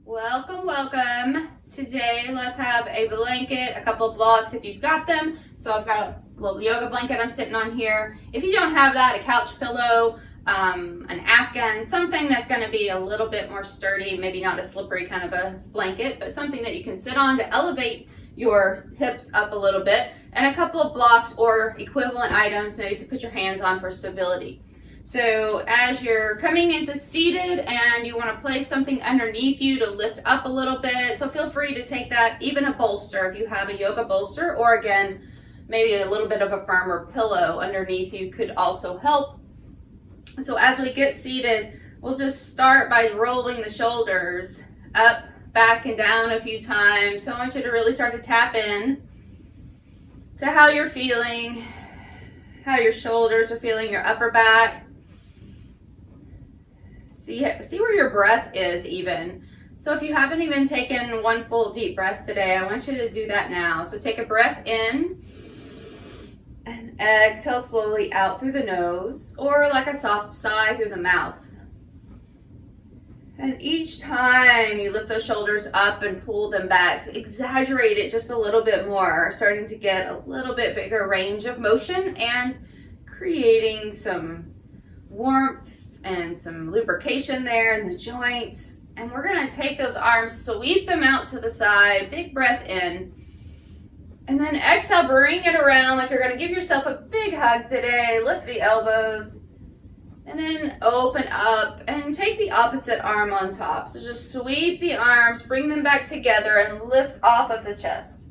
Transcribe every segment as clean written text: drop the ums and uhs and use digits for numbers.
Welcome, welcome. Today, let's have a blanket, a couple of blocks if you've got them. So I've got a little yoga blanket I'm sitting on here. If you don't have that, a couch pillow, an Afghan, something that's going to be a little bit more sturdy, maybe not a slippery kind of a blanket, but something that you can sit on to elevate your hips up a little bit, and a couple of blocks or equivalent items maybe to put your hands on for stability. So as you're coming into seated and you want to place something underneath you to lift up a little bit, so feel free to take that, even a bolster if you have a yoga bolster, or again, maybe a little bit of a firmer pillow underneath you could also help. So as we get seated, we'll just start by rolling the shoulders up, back, and down a few times. So I want you to really start to tap in to how you're feeling, how your shoulders are feeling, your upper back. See where your breath is even. So if you haven't even taken one full deep breath today, I want you to do that now. So take a breath in and exhale slowly out through the nose, or like a soft sigh through the mouth. And each time you lift those shoulders up and pull them back, exaggerate it just a little bit more, starting to get a little bit bigger range of motion and creating some warmth and some lubrication there in the joints. And we're going to take those arms, sweep them out to the side, big breath in, and then exhale, bring it around like you're going to give yourself a big hug today. Lift the elbows and then open up and take the opposite arm on top. So just sweep the arms, bring them back together and lift off of the chest.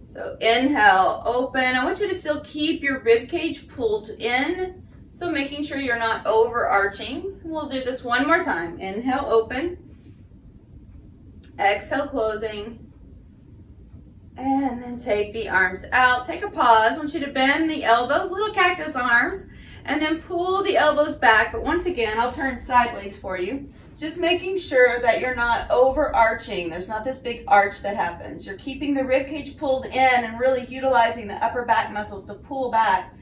So inhale, open. I want you to still keep your rib cage pulled in, so making sure you're not overarching. We'll do this one more time. Inhale, open. Exhale, closing. And then take the arms out. Take a pause. I want you to bend the elbows, little cactus arms, and then pull the elbows back. But once again, I'll turn sideways for you. Just making sure that you're not overarching. There's not this big arch that happens. You're keeping the rib cage pulled in and really utilizing the upper back muscles to pull back.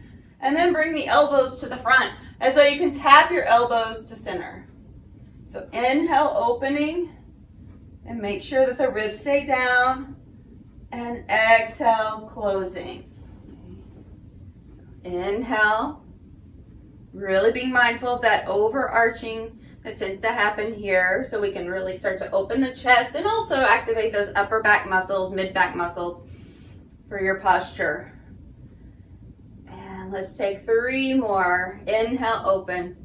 And then bring the elbows to the front, as though you can tap your elbows to center. So inhale, opening, and make sure that the ribs stay down. And exhale, closing. So inhale, really being mindful of that overarching that tends to happen here, so we can really start to open the chest and also activate those upper back muscles, mid back muscles for your posture. And let's take 3 more. Inhale, open.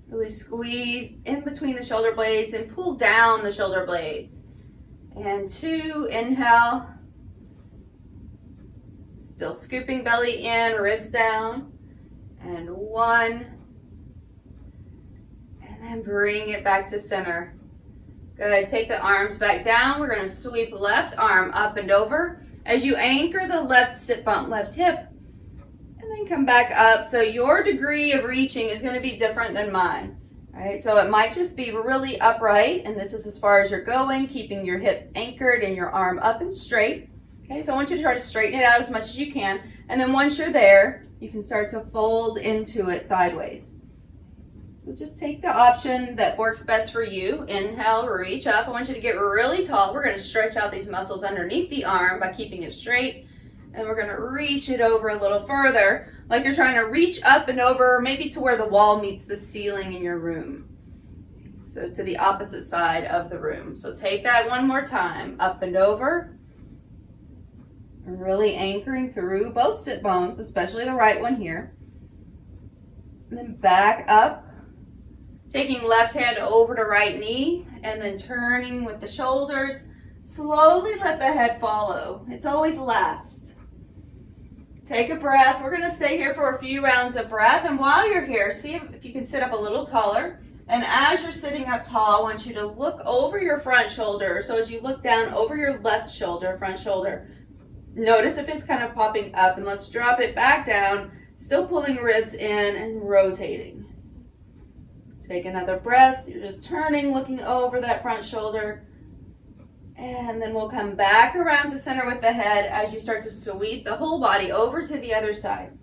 Really squeeze in between the shoulder blades and pull down the shoulder blades. And 2, inhale. Still scooping belly in, ribs down. And 1. And then bring it back to center. Good. Take the arms back down. We're going to sweep left arm up and over as you anchor the left sit bump, left hip. And then come back up. So your degree of reaching is going to be different than mine. All right, so it might just be really upright, and this is as far as you're going, keeping your hip anchored and your arm up and straight. Okay, so I want you to try to straighten it out as much as you can. And then once you're there, you can start to fold into it sideways. So just take the option that works best for you. Inhale, reach up. I want you to get really tall. We're going to stretch out these muscles underneath the arm by keeping it straight. And we're going to reach it over a little further, like you're trying to reach up and over, maybe to where the wall meets the ceiling in your room. So to the opposite side of the room. So take that one more time. Up and over. Really anchoring through both sit bones, especially the right one here. And then back up. Taking left hand over to right knee, and then turning with the shoulders. Slowly let the head follow. It's always last. Take a breath. We're going to stay here for a few rounds of breath. And while you're here, see if you can sit up a little taller. And as you're sitting up tall, I want you to look over your front shoulder. So as you look down over your left shoulder, front shoulder, notice if it's kind of popping up. And let's drop it back down, still pulling ribs in and rotating. Take another breath. You're just turning, looking over that front shoulder. And then we'll come back around to center with the head as you start to sweep the whole body over to the other side.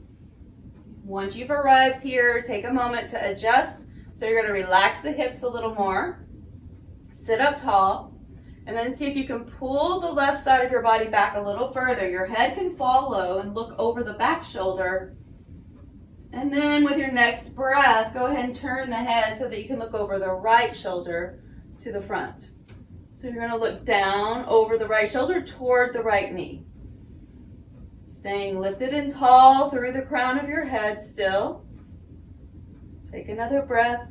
Once you've arrived here, take a moment to adjust. So you're going to relax the hips a little more. Sit up tall. And then see if you can pull the left side of your body back a little further. Your head can fall low and look over the back shoulder. And then with your next breath, go ahead and turn the head so that you can look over the right shoulder to the front. So you're going to look down over the right shoulder toward the right knee. Staying lifted and tall through the crown of your head still. Take another breath.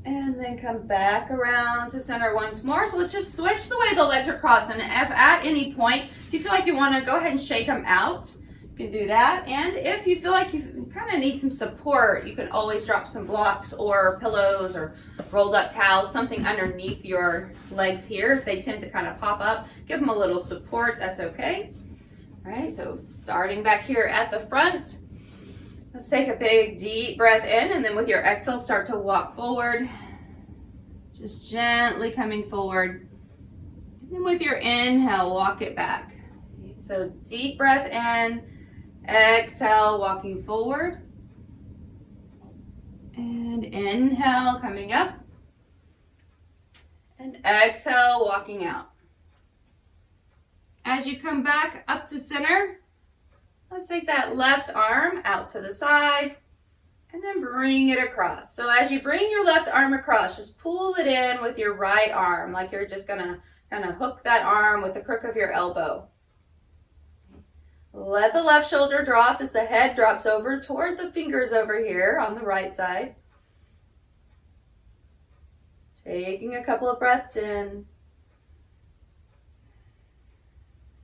And then come back around to center once more. So let's just switch the way the legs are crossed. And if at any point you feel like you want to go ahead and shake them out, you can do that. And if you feel like you kind of need some support, you can always drop some blocks or pillows or rolled up towels, something underneath your legs here. If they tend to kind of pop up, give them a little support. That's okay. All right, so starting back here at the front. Let's take a big deep breath in, and then with your exhale, start to walk forward. Just gently coming forward. And then with your inhale, walk it back. So deep breath in, exhale, walking forward. And inhale, coming up. And exhale, walking out. As you come back up to center, let's take that left arm out to the side and then bring it across. So as you bring your left arm across, just pull it in with your right arm, like you're just gonna kind of hook that arm with the crook of your elbow. Let the left shoulder drop as the head drops over toward the fingers over here on the right side. Taking a couple of breaths in.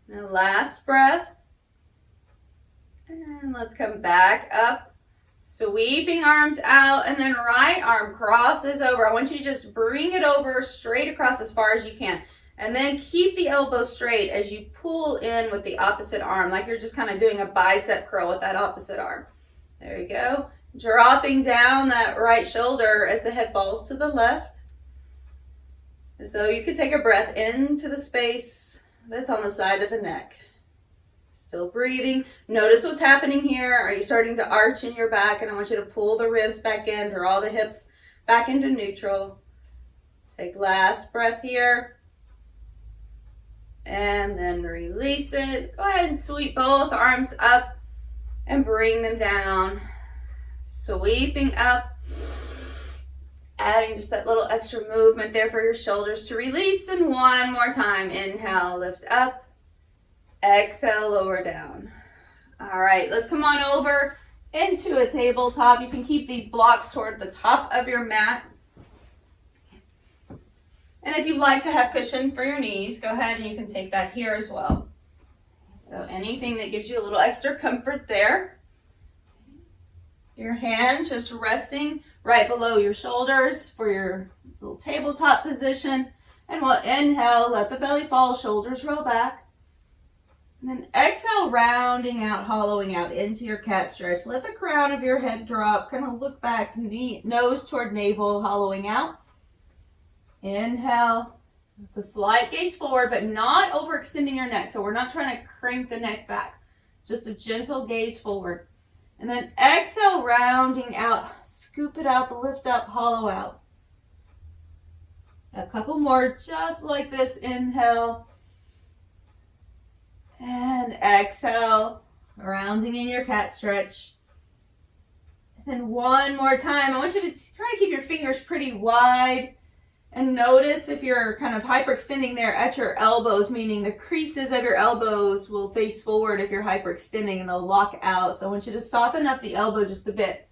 The last breath. And let's come back up, sweeping arms out, and then right arm crosses over. I want you to just bring it over straight across as far as you can. And then keep the elbow straight as you pull in with the opposite arm, like you're just kind of doing a bicep curl with that opposite arm. There you go. Dropping down that right shoulder as the head falls to the left. As though you could take a breath into the space that's on the side of the neck. Still breathing. Notice what's happening here. Are you starting to arch in your back? And I want you to pull the ribs back in, draw the hips back into neutral. Take last breath here. And then release it. Go ahead and sweep both arms up and bring them down. Sweeping up. Adding just that little extra movement there for your shoulders to release. And one more time. Inhale, lift up. Exhale, lower down. All right, let's come on over into a tabletop. You can keep these blocks toward the top of your mat. And if you'd like to have cushion for your knees, go ahead and you can take that here as well. So anything that gives you a little extra comfort there. Your hands just resting right below your shoulders for your little tabletop position. And we'll inhale, let the belly fall, shoulders roll back. And then exhale, rounding out, hollowing out into your cat stretch. Let the crown of your head drop, kind of look back, nose toward navel, hollowing out. Inhale, the slight gaze forward, but not overextending your neck. So we're not trying to crank the neck back, just a gentle gaze forward. And then exhale, rounding out, scoop it up, lift up, hollow out. A couple more just like this. Inhale. And exhale, rounding in your cat stretch. And then one more time. I want you to try to keep your fingers pretty wide. And notice if you're kind of hyperextending there at your elbows, meaning the creases of your elbows will face forward if you're hyperextending and they'll lock out. So I want you to soften up the elbow just a bit.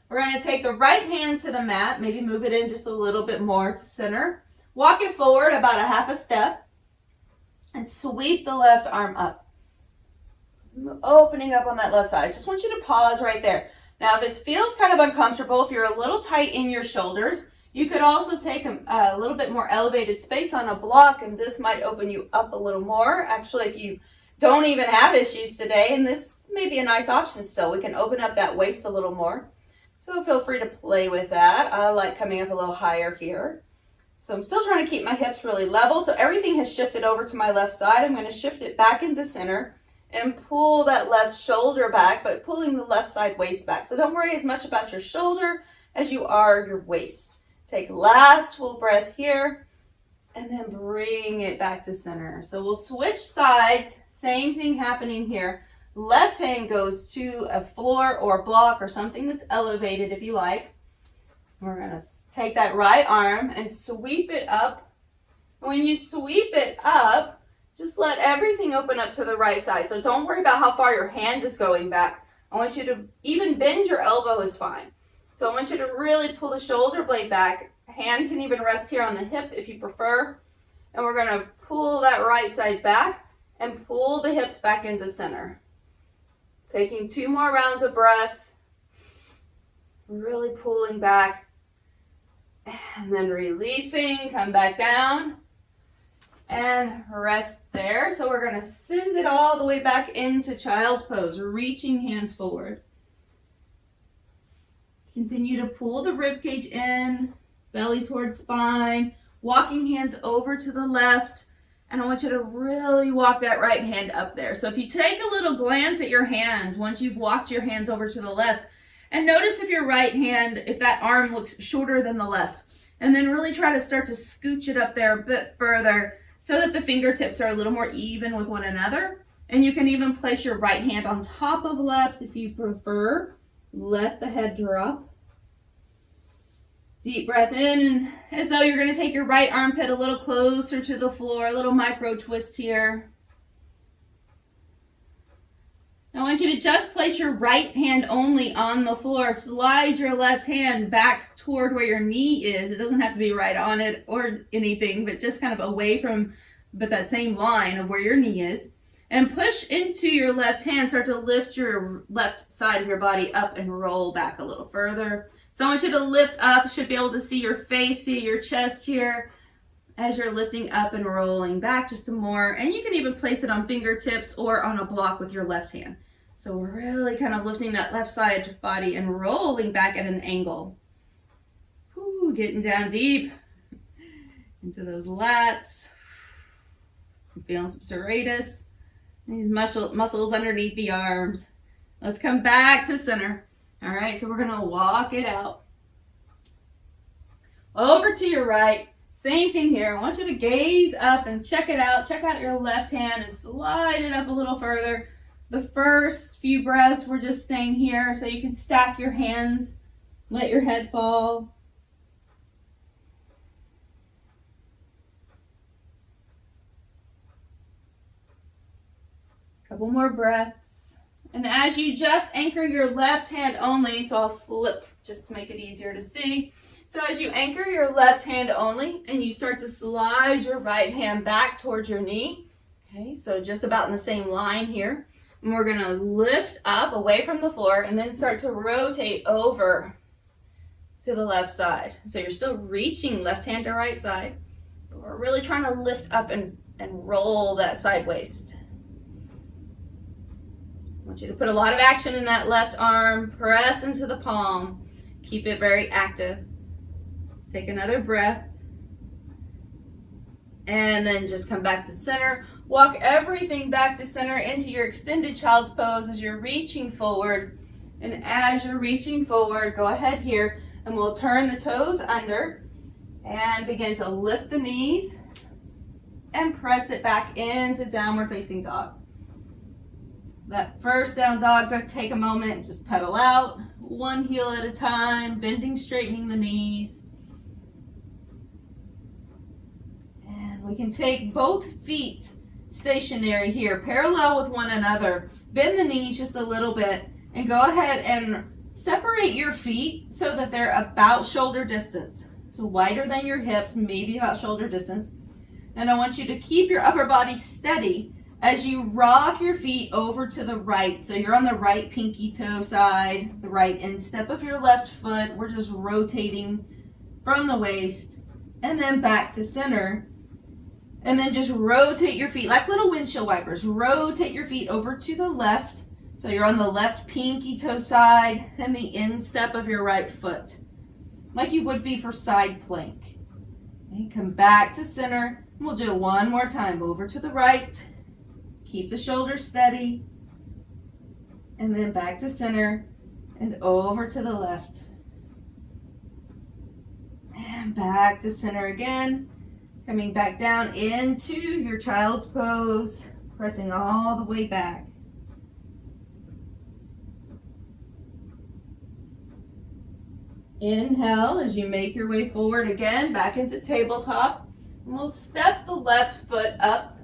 We're going to take the right hand to the mat, maybe move it in just a little bit more to center. Walk it forward about a half a step. And sweep the left arm up. Opening up on that left side. I just want you to pause right there. Now, if it feels kind of uncomfortable, if you're a little tight in your shoulders, you could also take a little bit more elevated space on a block, and this might open you up a little more. Actually, if you don't even have issues today, and this may be a nice option still, we can open up that waist a little more. So feel free to play with that. I like coming up a little higher here. So I'm still trying to keep my hips really level. So everything has shifted over to my left side. I'm going to shift it back into center and pull that left shoulder back, but pulling the left side waist back. So don't worry as much about your shoulder as you are your waist. Take last full breath here, and then bring it back to center. So we'll switch sides, same thing happening here. Left hand goes to a floor or block or something that's elevated if you like. We're gonna take that right arm and sweep it up. When you sweep it up, just let everything open up to the right side. So don't worry about how far your hand is going back. I want you to even bend your elbow is fine. So I want you to really pull the shoulder blade back. Hand can even rest here on the hip if you prefer. And we're gonna pull that right side back and pull the hips back into center. Taking 2 more rounds of breath. Really pulling back. And then releasing, come back down. And rest there. So we're gonna send it all the way back into child's pose, reaching hands forward. Continue to pull the rib cage in, belly towards spine, walking hands over to the left, and I want you to really walk that right hand up there. So if you take a little glance at your hands, once you've walked your hands over to the left, and notice if your right hand, if that arm looks shorter than the left, and then really try to start to scooch it up there a bit further so that the fingertips are a little more even with one another. And you can even place your right hand on top of left if you prefer. Let the head drop. Deep breath in, and as though you're going to take your right armpit a little closer to the floor, a little micro twist here. I want you to just place your right hand only on the floor. Slide your left hand back toward where your knee is. It doesn't have to be right on it or anything, but just kind of away from that same line of where your knee is. And push into your left hand. Start to lift your left side of your body up and roll back a little further. So I want you to lift up. You should be able to see your face, see your chest here as you're lifting up and rolling back just more. And you can even place it on fingertips or on a block with your left hand. So we're really kind of lifting that left side body and rolling back at an angle. Ooh, getting down deep into those lats. I'm feeling some serratus. These muscles underneath the arms. Let's come back to center. All right, so we're gonna walk it out. Over to your right, same thing here. I want you to gaze up and check it out. Check out your left hand and slide it up a little further. The first few breaths, we're just staying here so you can stack your hands, let your head fall. Couple more breaths. And as you just anchor your left hand only, so I'll flip just to make it easier to see. So as you anchor your left hand only and you start to slide your right hand back towards your knee, okay, so just about in the same line here. And we're gonna lift up away from the floor and then start to rotate over to the left side. So you're still reaching left hand to right side, but we're really trying to lift up and roll that side waist. I want you to put a lot of action in that left arm. Press into the palm. Keep it very active. Let's take another breath. And then just come back to center. Walk everything back to center into your extended child's pose as you're reaching forward. And as you're reaching forward, go ahead here and we'll turn the toes under and begin to lift the knees and press it back into downward facing dog. That first down dog, go take a moment, just pedal out, one heel at a time, bending, straightening the knees. And we can take both feet stationary here, parallel with one another. Bend the knees just a little bit and go ahead and separate your feet so that they're about shoulder distance. So wider than your hips, maybe about shoulder distance. And I want you to keep your upper body steady as you rock your feet over to the right. So you're on the right pinky toe side, the right instep of your left foot. We're just rotating from the waist and then back to center. And then just rotate your feet like little windshield wipers. Rotate your feet over to the left. So you're on the left pinky toe side and the instep of your right foot, like you would be for side plank. And come back to center. We'll do it one more time. Over to the right. Keep the shoulders steady. And then back to center and over to the left. And back to center again. Coming back down into your child's pose, pressing all the way back. Inhale as you make your way forward again, back into tabletop. And we'll step the left foot up,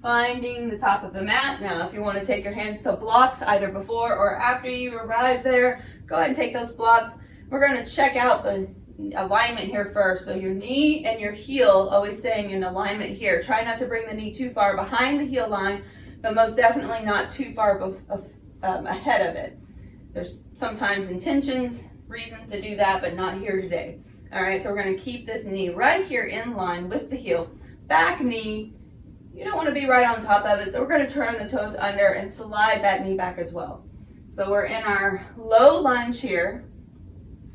finding the top of the mat. Now, if you want to take your hands to blocks either before or after you arrive there, go ahead and take those blocks. We're going to check out the alignment here first. So your knee and your heel always staying in alignment here. Try not to bring the knee too far behind the heel line, but most definitely not too far ahead of it. There's sometimes intentions, reasons to do that, but not here today. All right, so we're going to keep this knee right here in line with the heel. Back knee, you don't want to be right on top of it, so we're going to turn the toes under and slide that knee back as well. So we're in our low lunge here.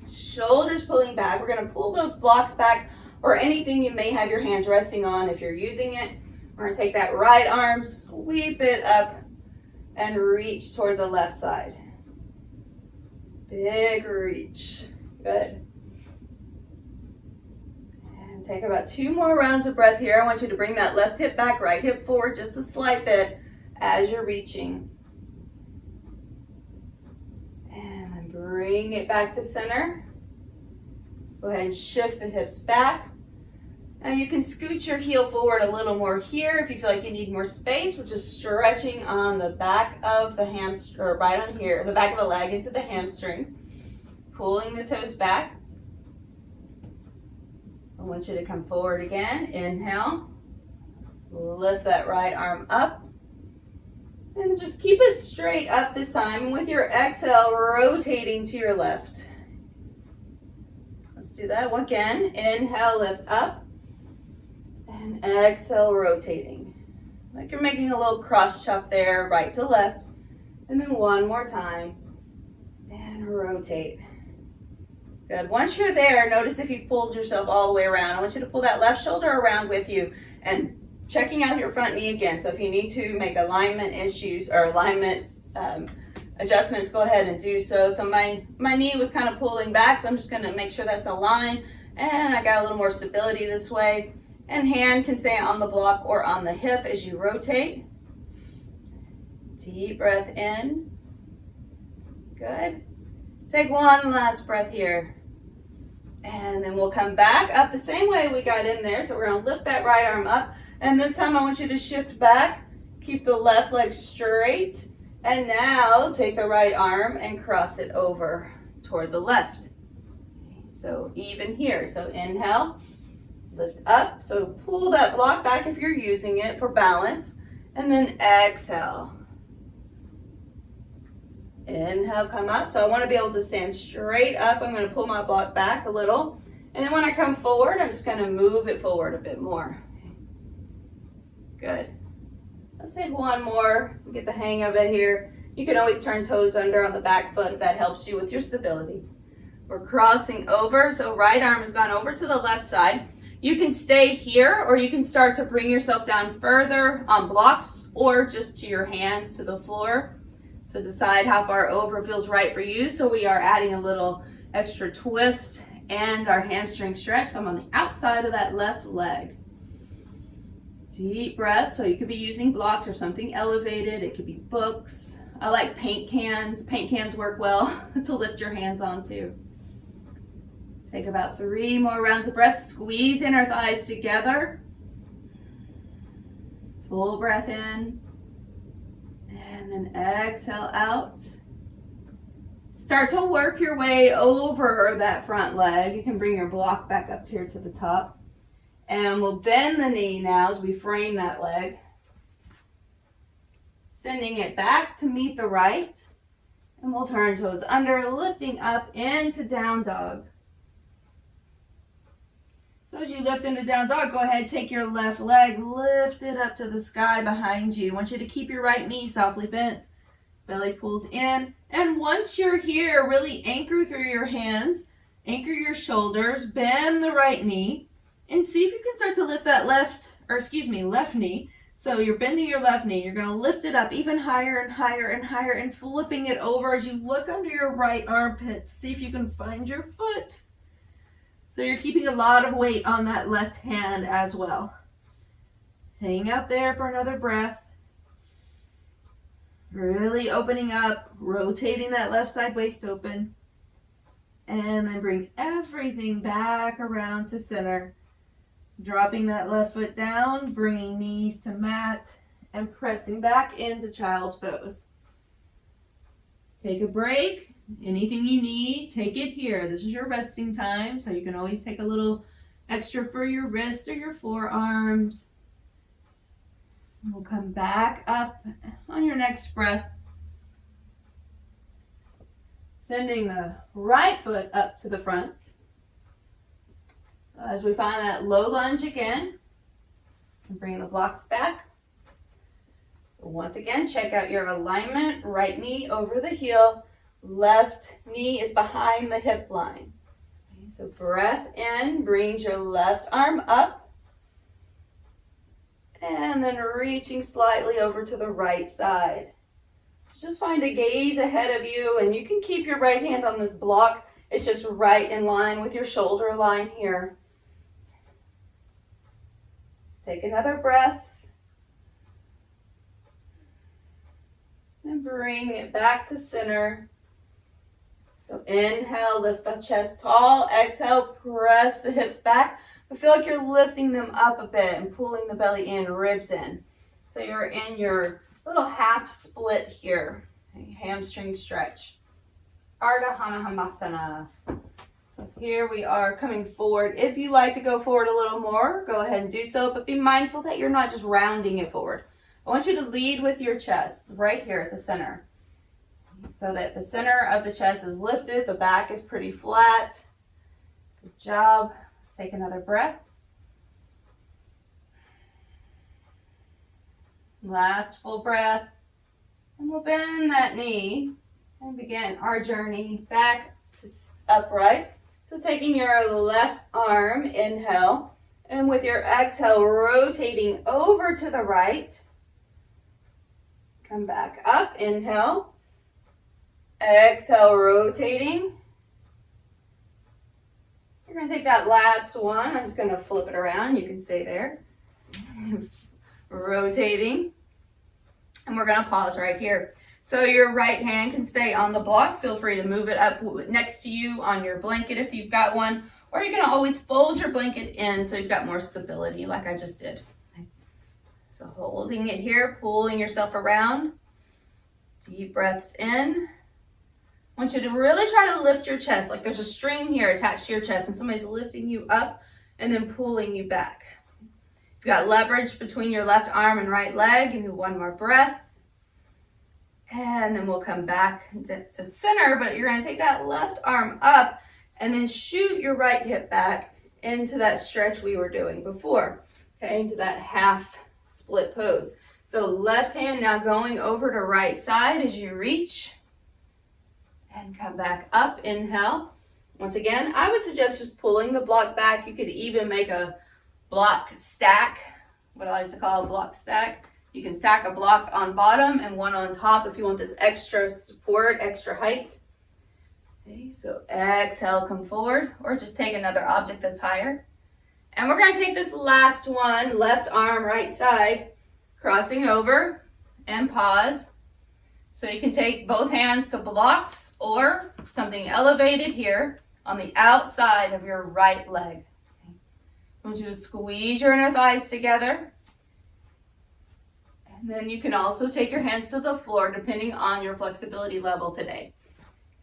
Shoulders pulling back. We're going to pull those blocks back or anything you may have your hands resting on if you're using it. We're going to take that right arm, sweep it up, and reach toward the left side. Big reach. Good. And take about 2 more rounds of breath here. I want you to bring that left hip back, right hip forward just a slight bit as you're reaching. And then bring it back to center. Go ahead and shift the hips back. Now you can scoot your heel forward a little more here if you feel like you need more space, which is stretching on the back of the hamstring, or right on here, the back of the leg into the hamstrings. Pulling the toes back. I want you to come forward again. Inhale. Lift that right arm up. And just keep it straight up this time. With your exhale, rotating to your left. Let's do that again. Inhale, lift up. And exhale, rotating. Like you're making a little cross chop there, right to left. And then one more time. And rotate. Good. Once you're there, notice if you've pulled yourself all the way around. I want you to pull that left shoulder around with you and checking out your front knee again. So if you need to make alignment issues or alignment adjustments, go ahead and do so. So my knee was kind of pulling back, so I'm just going to make sure that's aligned. And I got a little more stability this way. And hand can stay on the block or on the hip as you rotate. Deep breath in. Good. Take one last breath here. And then we'll come back up the same way we got in there. So we're going to lift that right arm up. And this time I want you to shift back. Keep the left leg straight. And now take the right arm and cross it over toward the left. So even here. So inhale. Lift up, so pull that block back if you're using it for balance, and then exhale. Inhale, come up. So I want to be able to stand straight up. I'm going to pull my block back a little, and then when I come forward, I'm just going to move it forward a bit more. Good. Let's take one more, get the hang of it here. You can always turn toes under on the back foot if that helps you with your stability. We're crossing over, so right arm has gone over to the left side. You can stay here, or you can start to bring yourself down further on blocks or just to your hands to the floor. So decide how far over feels right for you. So we are adding a little extra twist and our hamstring stretch. So I'm on the outside of that left leg. Deep breath. So you could be using blocks or something elevated. It could be books. I like paint cans. Paint cans work well to lift your hands on too. Take about 3 more rounds of breath. Squeeze inner thighs together. Full breath in. And then exhale out. Start to work your way over that front leg. You can bring your block back up here to the top. And we'll bend the knee now as we frame that leg. Sending it back to meet the right. And we'll turn toes under, lifting up into down dog. So as you lift into down dog, go ahead, take your left leg, lift it up to the sky behind you. I want you to keep your right knee softly bent, belly pulled in. And once you're here, really anchor through your hands, anchor your shoulders, bend the right knee, and see if you can start to lift that left knee. So you're bending your left knee. You're going to lift it up even higher and higher and higher and flipping it over as you look under your right armpit. See if you can find your foot. So you're keeping a lot of weight on that left hand as well. Hang out there for another breath. Really opening up, rotating that left side waist open. And then bring everything back around to center. Dropping that left foot down, bringing knees to mat, and pressing back into child's pose. Take a break. Anything you need, take it here. This is your resting time, so you can always take a little extra for your wrists or your forearms. We'll come back up on your next breath. Sending the right foot up to the front. So as we find that low lunge again, and bring the blocks back. Once again, check out your alignment. Right knee over the heel. Left knee is behind the hip line. Okay, so breath in, brings your left arm up. And then reaching slightly over to the right side. So just find a gaze ahead of you, and you can keep your right hand on this block. It's just right in line with your shoulder line here. Let's take another breath. And bring it back to center. So inhale, lift the chest tall. Exhale, press the hips back. I feel like you're lifting them up a bit and pulling the belly in, ribs in. So you're in your little half split here. Okay, hamstring stretch. Ardha Hamasana. So here we are coming forward. If you like to go forward a little more, go ahead and do so, but be mindful that you're not just rounding it forward. I want you to lead with your chest right here at the center. So that the center of the chest is lifted, the back is pretty flat. Good job. Let's take another breath. Last full breath. And we'll bend that knee and begin our journey back to upright. So taking your left arm, inhale, and with your exhale, rotating over to the right. Come back up, inhale. Exhale, rotating. You're going to take that last one. I'm just going to flip it around. You can stay there. Rotating. And we're going to pause right here. So your right hand can stay on the block. Feel free to move it up next to you on your blanket if you've got one. Or you can always fold your blanket in so you've got more stability like I just did. So holding it here, pulling yourself around. Deep breaths in. I want you to really try to lift your chest, like there's a string here attached to your chest and somebody's lifting you up and then pulling you back. You've got leverage between your left arm and right leg. Give me one more breath. And then we'll come back to center, but you're going to take that left arm up and then shoot your right hip back into that stretch we were doing before, okay, into that half split pose. So left hand now going over to right side as you reach. And come back up, inhale. Once again, I would suggest just pulling the block back. You could even make a block stack, what I like to call a block stack. You can stack a block on bottom and one on top if you want this extra support, extra height. Okay, so exhale, come forward, or just take another object that's higher. And we're going to take this last one, left arm, right side, crossing over and pause. So you can take both hands to blocks or something elevated here on the outside of your right leg. Okay. I want you to squeeze your inner thighs together. And then you can also take your hands to the floor depending on your flexibility level today.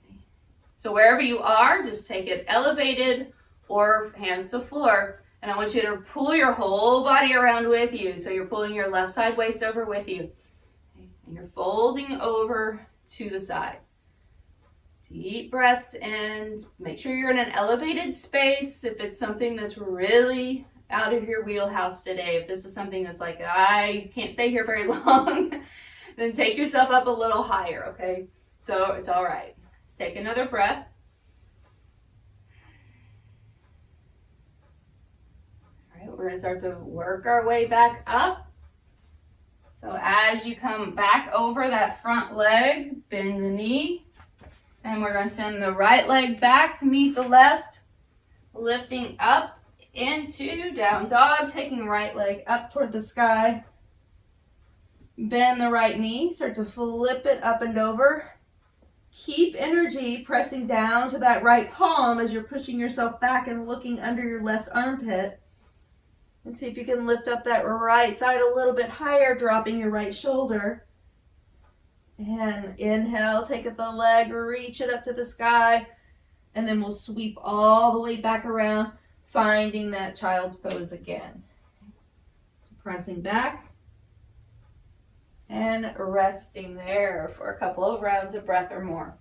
Okay. So wherever you are, just take it elevated or hands to floor. And I want you to pull your whole body around with you. So you're pulling your left side waist over with you. And you're folding over to the side. Deep breaths in. Make sure you're in an elevated space. If it's something that's really out of your wheelhouse today, if this is something that's like, I can't stay here very long, then take yourself up a little higher, okay? So it's all right. Let's take another breath. All right, we're going to start to work our way back up. So as you come back over that front leg, bend the knee, and we're going to send the right leg back to meet the left. Lifting up into down dog, taking right leg up toward the sky. Bend the right knee, start to flip it up and over. Keep energy pressing down to that right palm as you're pushing yourself back and looking under your left armpit. And see if you can lift up that right side a little bit higher, dropping your right shoulder. And inhale, take the leg, reach it up to the sky. And then we'll sweep all the way back around, finding that child's pose again. So pressing back. And resting there for a couple of rounds of breath or more.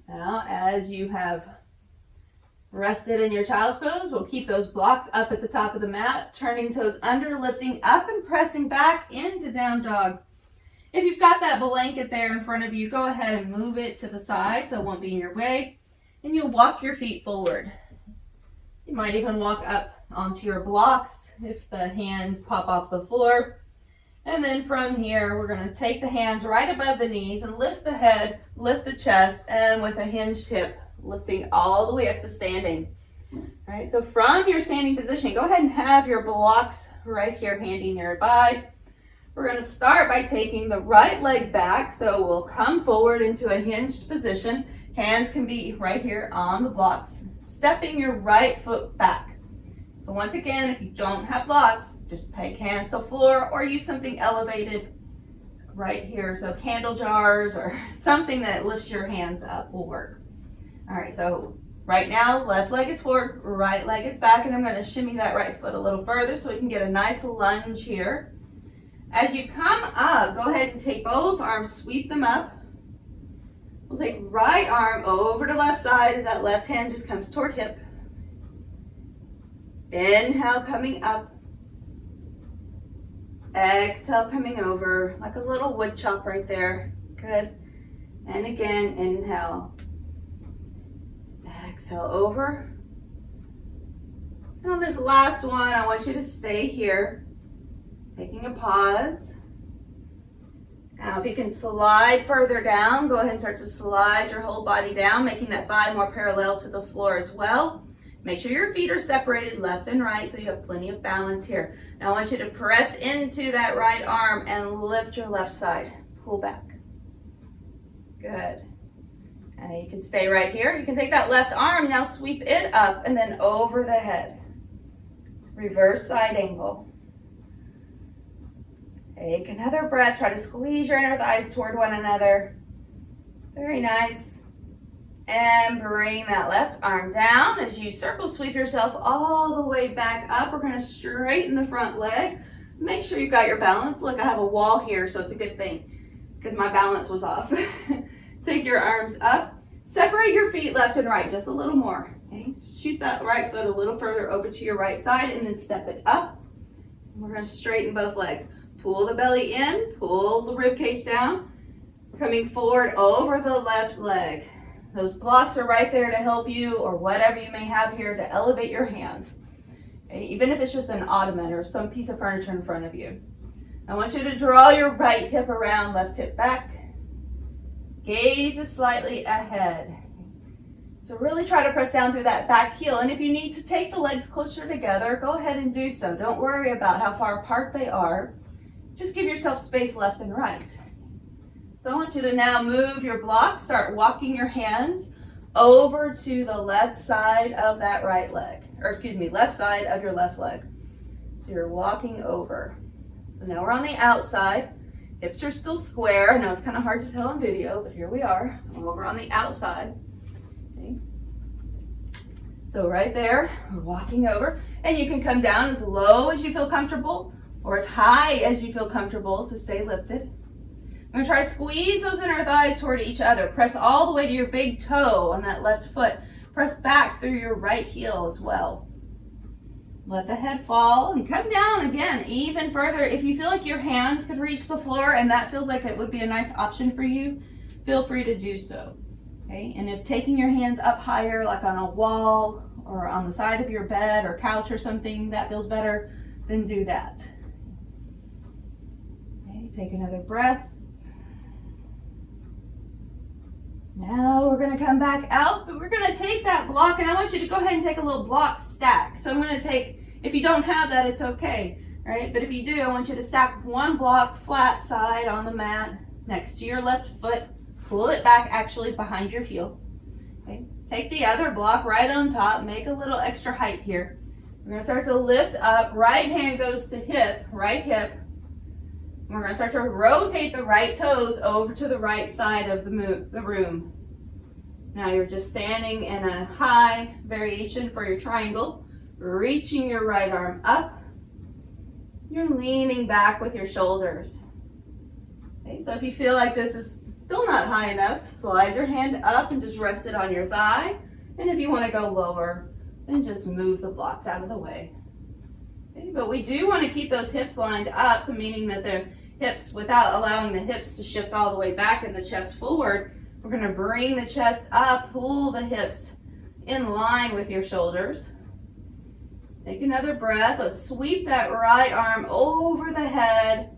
Now, as you have rested in your child's pose, we'll keep those blocks up at the top of the mat, turning toes under, lifting up and pressing back into down dog. If you've got that blanket there in front of you, go ahead and move it to the side so it won't be in your way. And you'll walk your feet forward. You might even walk up onto your blocks if the hands pop off the floor. And then from here, we're going to take the hands right above the knees and lift the head, lift the chest, and with a hinged hip, lifting all the way up to standing. All right, so from your standing position, go ahead and have your blocks right here handy nearby. We're going to start by taking the right leg back, so we'll come forward into a hinged position. Hands can be right here on the blocks, stepping your right foot back. So once again, if you don't have blocks, just peg hands to the floor or use something elevated right here. So candle jars or something that lifts your hands up will work. All right, so right now, left leg is forward, right leg is back, and I'm going to shimmy that right foot a little further so we can get a nice lunge here. As you come up, go ahead and take both arms, sweep them up. We'll take right arm over to left side as that left hand just comes toward hip. Inhale, coming up. Exhale, coming over, like a little wood chop right there. Good. And again, inhale. Exhale, over. And on this last one, I want you to stay here, taking a pause. Now, if you can slide further down, go ahead and start to slide your whole body down, making that thigh more parallel to the floor as well. Make sure your feet are separated left and right so you have plenty of balance here. Now, I want you to press into that right arm and lift your left side. Pull back. Good. And you can stay right here. You can take that left arm, now sweep it up and then over the head. Reverse side angle. Take another breath. Try to squeeze your inner thighs toward one another. Very nice. And bring that left arm down as you circle sweep yourself all the way back up. We're going to straighten the front leg. Make sure you've got your balance. Look, I have a wall here, so it's a good thing because my balance was off. Take your arms up. Separate your feet left and right just a little more. Okay? Shoot that right foot a little further over to your right side and then step it up. We're going to straighten both legs. Pull the belly in, pull the rib cage down, coming forward over the left leg. Those blocks are right there to help you, or whatever you may have here to elevate your hands. Okay? Even if it's just an ottoman or some piece of furniture in front of you. I want you to draw your right hip around, left hip back. Gaze is slightly ahead. So really try to press down through that back heel. And if you need to take the legs closer together, go ahead and do so. Don't worry about how far apart they are. Just give yourself space left and right. So I want you to now move your blocks, start walking your hands over to the left side of that right leg, or excuse me, left side of your left leg. So you're walking over. So now we're on the outside. Hips are still square. I know it's kind of hard to tell on video, but here we are. Over on the outside. Okay. So right there, we're walking over, and you can come down as low as you feel comfortable, or as high as you feel comfortable to stay lifted. I'm going to try to squeeze those inner thighs toward each other. Press all the way to your big toe on that left foot. Press back through your right heel as well. Let the head fall and come down again even further. If you feel like your hands could reach the floor and that feels like it would be a nice option for you, feel free to do so. Okay? And if taking your hands up higher, like on a wall or on the side of your bed or couch or something, that feels better, then do that. Okay, take another breath. Now we're gonna come back out, but we're gonna take that block, and I want you to go ahead and take a little block stack. So I'm gonna take, if you don't have that, it's okay, right? But if you do, I want you to stack one block flat side on the mat next to your left foot. Pull it back actually behind your heel. Okay. Take the other block right on top, make a little extra height here. We're gonna start to lift up, right hand goes to hip, right hip. We're going to start to rotate the right toes over to the right side of the room. Now you're just standing in a high variation for your triangle, reaching your right arm up. You're leaning back with your shoulders. Okay, so if you feel like this is still not high enough, slide your hand up and just rest it on your thigh. And if you want to go lower, then just move the blocks out of the way. Okay, but we do want to keep those hips lined up, so meaning that the hips, without allowing the hips to shift all the way back and the chest forward, we're going to bring the chest up, pull the hips in line with your shoulders. Take another breath. Let's sweep that right arm over the head.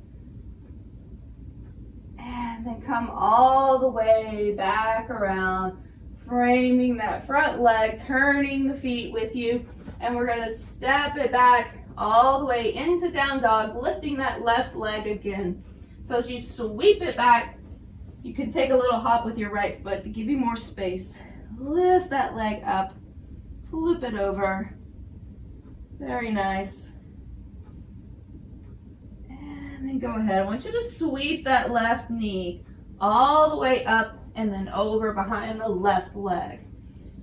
And then come all the way back around, framing that front leg, turning the feet with you. And we're going to step it back all the way into down dog, lifting that left leg again. So as you sweep it back, you can take a little hop with your right foot to give you more space. Lift that leg up, flip it over. Very nice. And then go ahead. I want you to sweep that left knee all the way up and then over behind the left leg.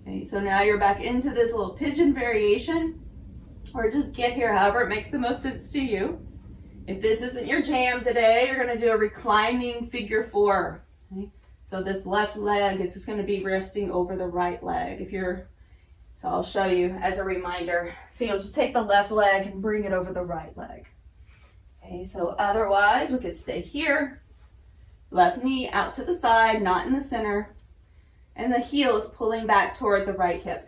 Okay, so now you're back into this little pigeon variation. Or just get here however it makes the most sense to you. If this isn't your jam today, you're going to do a reclining figure four. Okay? So this left leg is just going to be resting over the right leg. So I'll show you as a reminder. So you'll just take the left leg and bring it over the right leg. Okay, so otherwise we could stay here. Left knee out to the side, not in the center. And the heel is pulling back toward the right hip.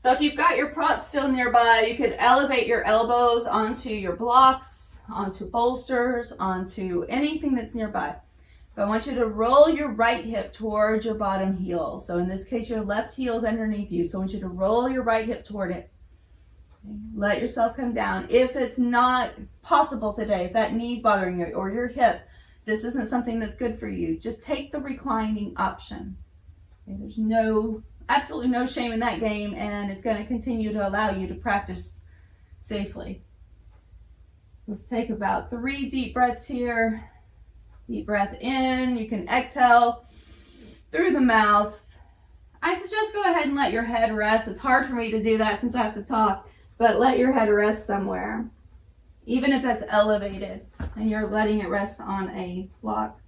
So if you've got your props still nearby, you could elevate your elbows onto your blocks, onto bolsters, onto anything that's nearby. But I want you to roll your right hip towards your bottom heel. So in this case, your left heel is underneath you. So I want you to roll your right hip toward it. Okay. Let yourself come down. If it's not possible today, if that knee's bothering you or your hip, this isn't something that's good for you, just take the reclining option. Okay. There's absolutely no shame in that game, and it's going to continue to allow you to practice safely. Let's take about 3 deep breaths here. Deep breath in. You can exhale through the mouth. I suggest go ahead and let your head rest. It's hard for me to do that since I have to talk, but let your head rest somewhere, even if that's elevated and you're letting it rest on a block.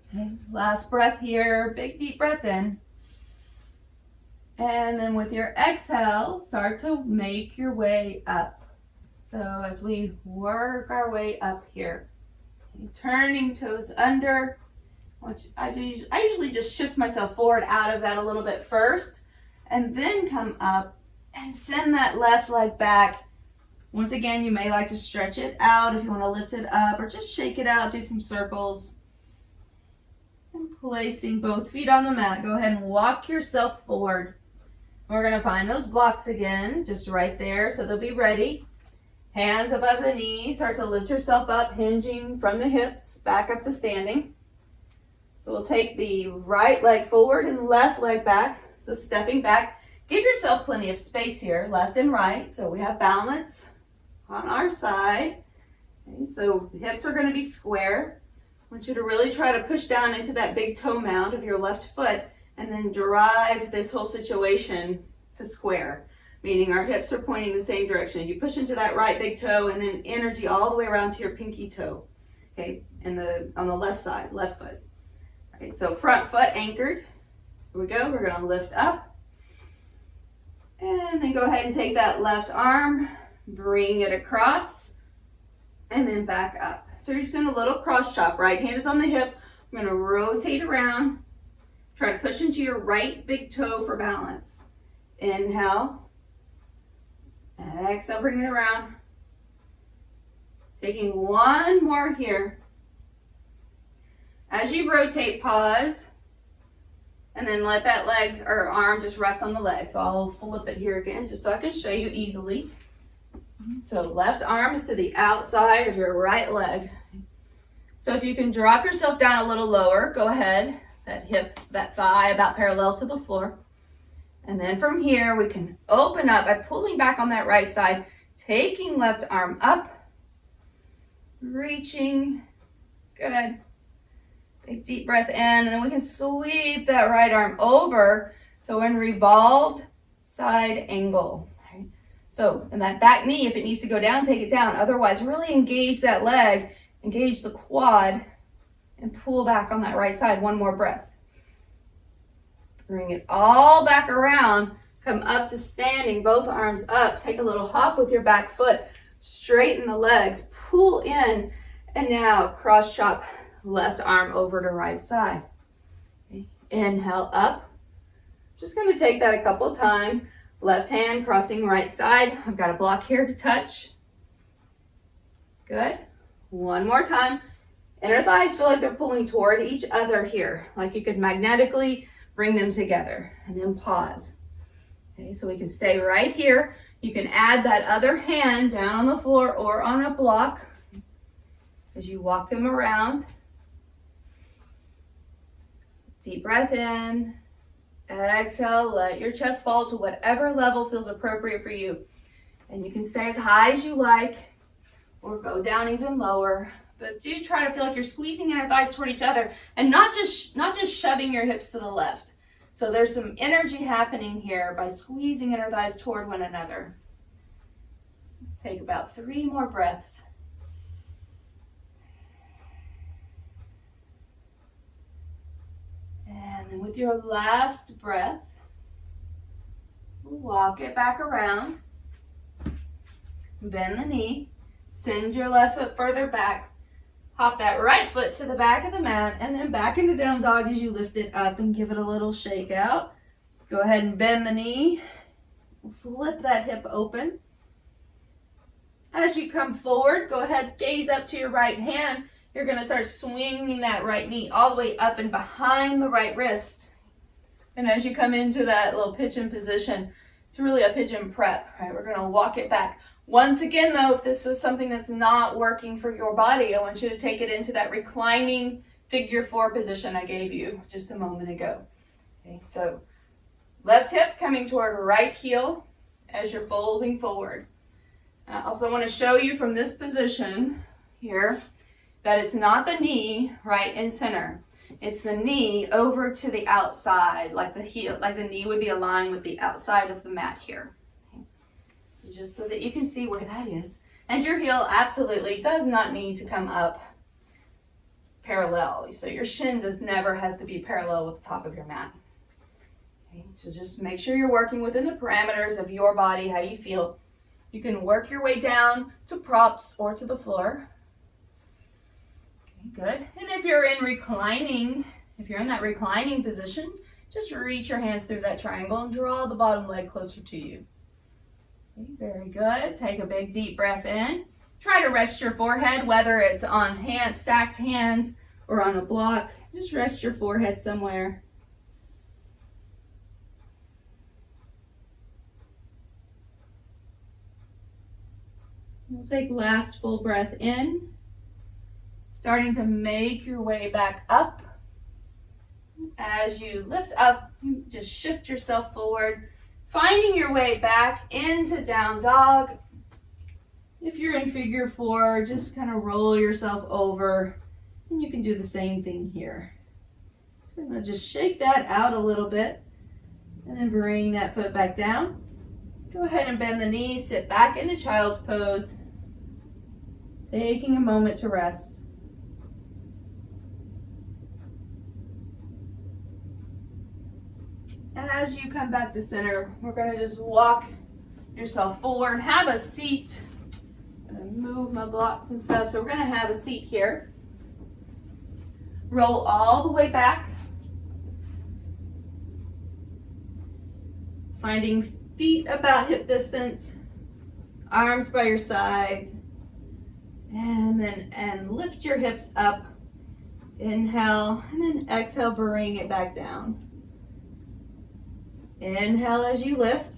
Okay, last breath here. Big deep breath in. And then with your exhale, start to make your way up. So as we work our way up here, turning toes under, I usually just shift myself forward out of that a little bit first, and then come up and send that left leg back. Once again, you may like to stretch it out if you want to lift it up, or just shake it out, do some circles. And placing both feet on the mat, go ahead and walk yourself forward. We're going to find those blocks again, just right there, so they'll be ready. Hands above the knees, start to lift yourself up, hinging from the hips, back up to standing. So we'll take the right leg forward and left leg back, so stepping back. Give yourself plenty of space here, left and right, so we have balance on our side. Okay, so the hips are going to be square. I want you to really try to push down into that big toe mound of your left foot, and then drive this whole situation to square, meaning our hips are pointing the same direction. You push into that right big toe and then energy all the way around to your pinky toe, okay, on the left side, left foot. Okay, so front foot anchored. Here we go. We're going to lift up. And then go ahead and take that left arm, bring it across, and then back up. So you're just doing a little cross chop. Right hand is on the hip. I'm going to rotate around. Try to push into your right big toe for balance. Inhale. Exhale, bring it around. Taking one more here. As you rotate, pause, and then let that leg or arm just rest on the leg. So I'll flip it here again just so I can show you easily. So left arm is to the outside of your right leg. So if you can drop yourself down a little lower, go ahead. That hip, that thigh about parallel to the floor. And then from here, we can open up by pulling back on that right side, taking left arm up, reaching, good. Big deep breath in, and then we can sweep that right arm over. So we're in revolved side angle. Right? So in that back knee, if it needs to go down, take it down. Otherwise, really engage that leg, engage the quad, and pull back on that right side. One more breath. Bring it all back around. Come up to standing, both arms up. Take a little hop with your back foot. Straighten the legs, pull in, and now cross chop left arm over to right side. Okay. Inhale up. Just going to take that a couple times. Left hand crossing right side. I've got a block here to touch. Good. One more time. Inner thighs feel like they're pulling toward each other here, like you could magnetically bring them together. And then pause. Okay, so we can stay right here. You can add that other hand down on the floor or on a block as you walk them around. Deep breath in. Exhale, let your chest fall to whatever level feels appropriate for you. And you can stay as high as you like or go down even lower. But do try to feel like you're squeezing inner thighs toward each other and not just shoving your hips to the left. So there's some energy happening here by squeezing inner thighs toward one another. Let's take about 3 more breaths. And then with your last breath, walk it back around. Bend the knee. Send your left foot further back. Hop that right foot to the back of the mat and then back into down dog as you lift it up and give it a little shake out. Go ahead and bend the knee. Flip that hip open. As you come forward, go ahead, gaze up to your right hand. You're going to start swinging that right knee all the way up and behind the right wrist. And as you come into that little pigeon position, it's really a pigeon prep, right? We're going to walk it back. Once again, though, if this is something that's not working for your body, I want you to take it into that reclining figure 4 position I gave you just a moment ago. Okay, so left hip coming toward right heel as you're folding forward. I also want to show you from this position here that it's not the knee right in center. It's the knee over to the outside, like the heel, like the knee would be aligned with the outside of the mat here. Okay. So just so that you can see where that is. And your heel absolutely does not need to come up parallel. So your shin never has to be parallel with the top of your mat. Okay. So just make sure you're working within the parameters of your body, how you feel. You can work your way down to props or to the floor. Okay, good. And if you're in that reclining position, just reach your hands through that triangle and draw the bottom leg closer to you. Okay, very good. Take a big deep breath in. Try to rest your forehead, whether it's on stacked hands or on a block. Just rest your forehead somewhere. We'll take last full breath in. Starting to make your way back up. As you lift up, you just shift yourself forward, finding your way back into down dog. If you're in figure 4, just kind of roll yourself over, and you can do the same thing here. I'm going to just shake that out a little bit, and then bring that foot back down. Go ahead and bend the knees, sit back into child's pose, taking a moment to rest. And as you come back to center, we're going to just walk yourself forward, have a seat. I'm going to move my blocks and stuff. So we're going to have a seat here. Roll all the way back. Finding feet about hip distance, arms by your sides, and lift your hips up Inhale, and then exhale, bring it back down. Inhale as you lift.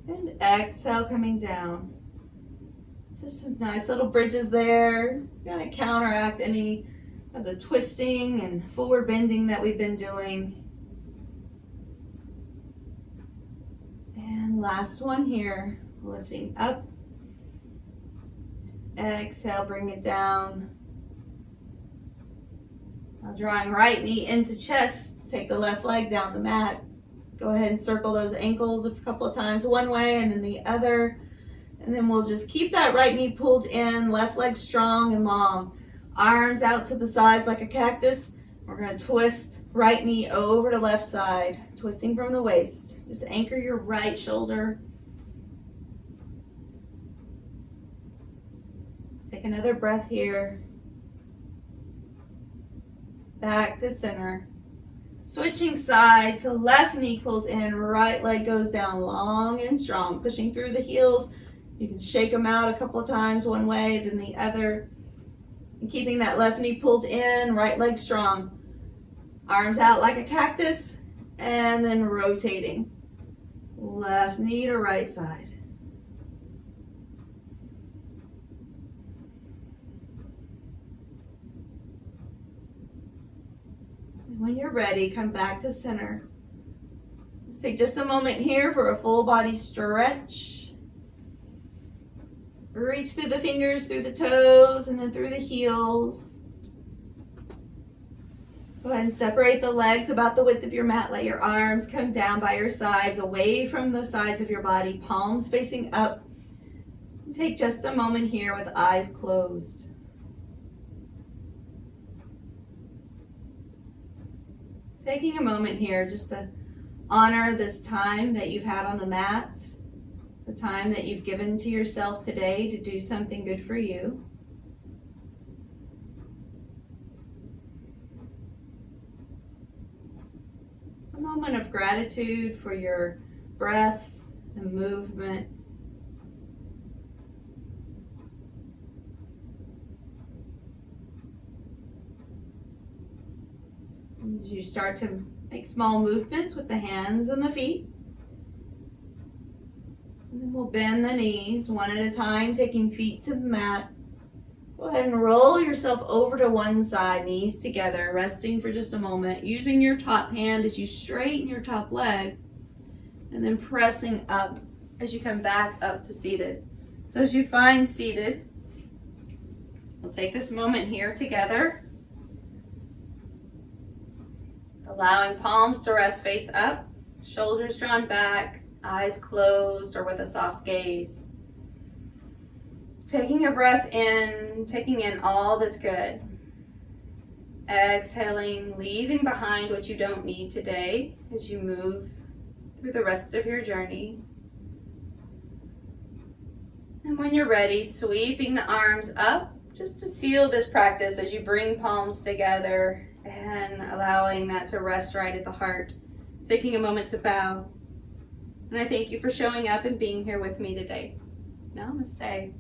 And exhale, coming down. Just some nice little bridges there. Gonna counteract any of the twisting and forward bending that we've been doing. And last one here, lifting up. Exhale, bring it down. Now drawing right knee into chest, take the left leg down the mat. Go ahead and circle those ankles a couple of times, one way and then the other. And then we'll just keep that right knee pulled in, left leg strong and long. Arms out to the sides like a cactus. We're going to twist right knee over to left side, twisting from the waist. Just anchor your right shoulder. Take another breath here. Back to center. Switching sides, so left knee pulls in, right leg goes down long and strong, pushing through the heels. You can shake them out a couple of times, one way, then the other. And keeping that left knee pulled in, right leg strong. Arms out like a cactus, and then rotating. Left knee to right side. When you're ready, come back to center. Let's take just a moment here for a full body stretch. Reach through the fingers, through the toes, and then through the heels. Go ahead and separate the legs about the width of your mat. Let your arms come down by your sides, away from the sides of your body, palms facing up. Take just a moment here with eyes closed. Taking a moment here just to honor this time that you've had on the mat, the time that you've given to yourself today to do something good for you. A moment of gratitude for your breath and movement. As you start to make small movements with the hands and the feet. And then we'll bend the knees one at a time, taking feet to the mat. Go ahead and roll yourself over to one side, knees together, resting for just a moment, using your top hand as you straighten your top leg, and then pressing up as you come back up to seated. So as you find seated, we'll take this moment here together. Allowing palms to rest face up, shoulders drawn back, eyes closed or with a soft gaze. Taking a breath in, taking in all that's good. Exhaling, leaving behind what you don't need today as you move through the rest of your journey. And when you're ready, sweeping the arms up just to seal this practice as you bring palms together and allowing that to rest right at the heart. Taking a moment to bow. And I thank you for showing up and being here with me today. Namaste.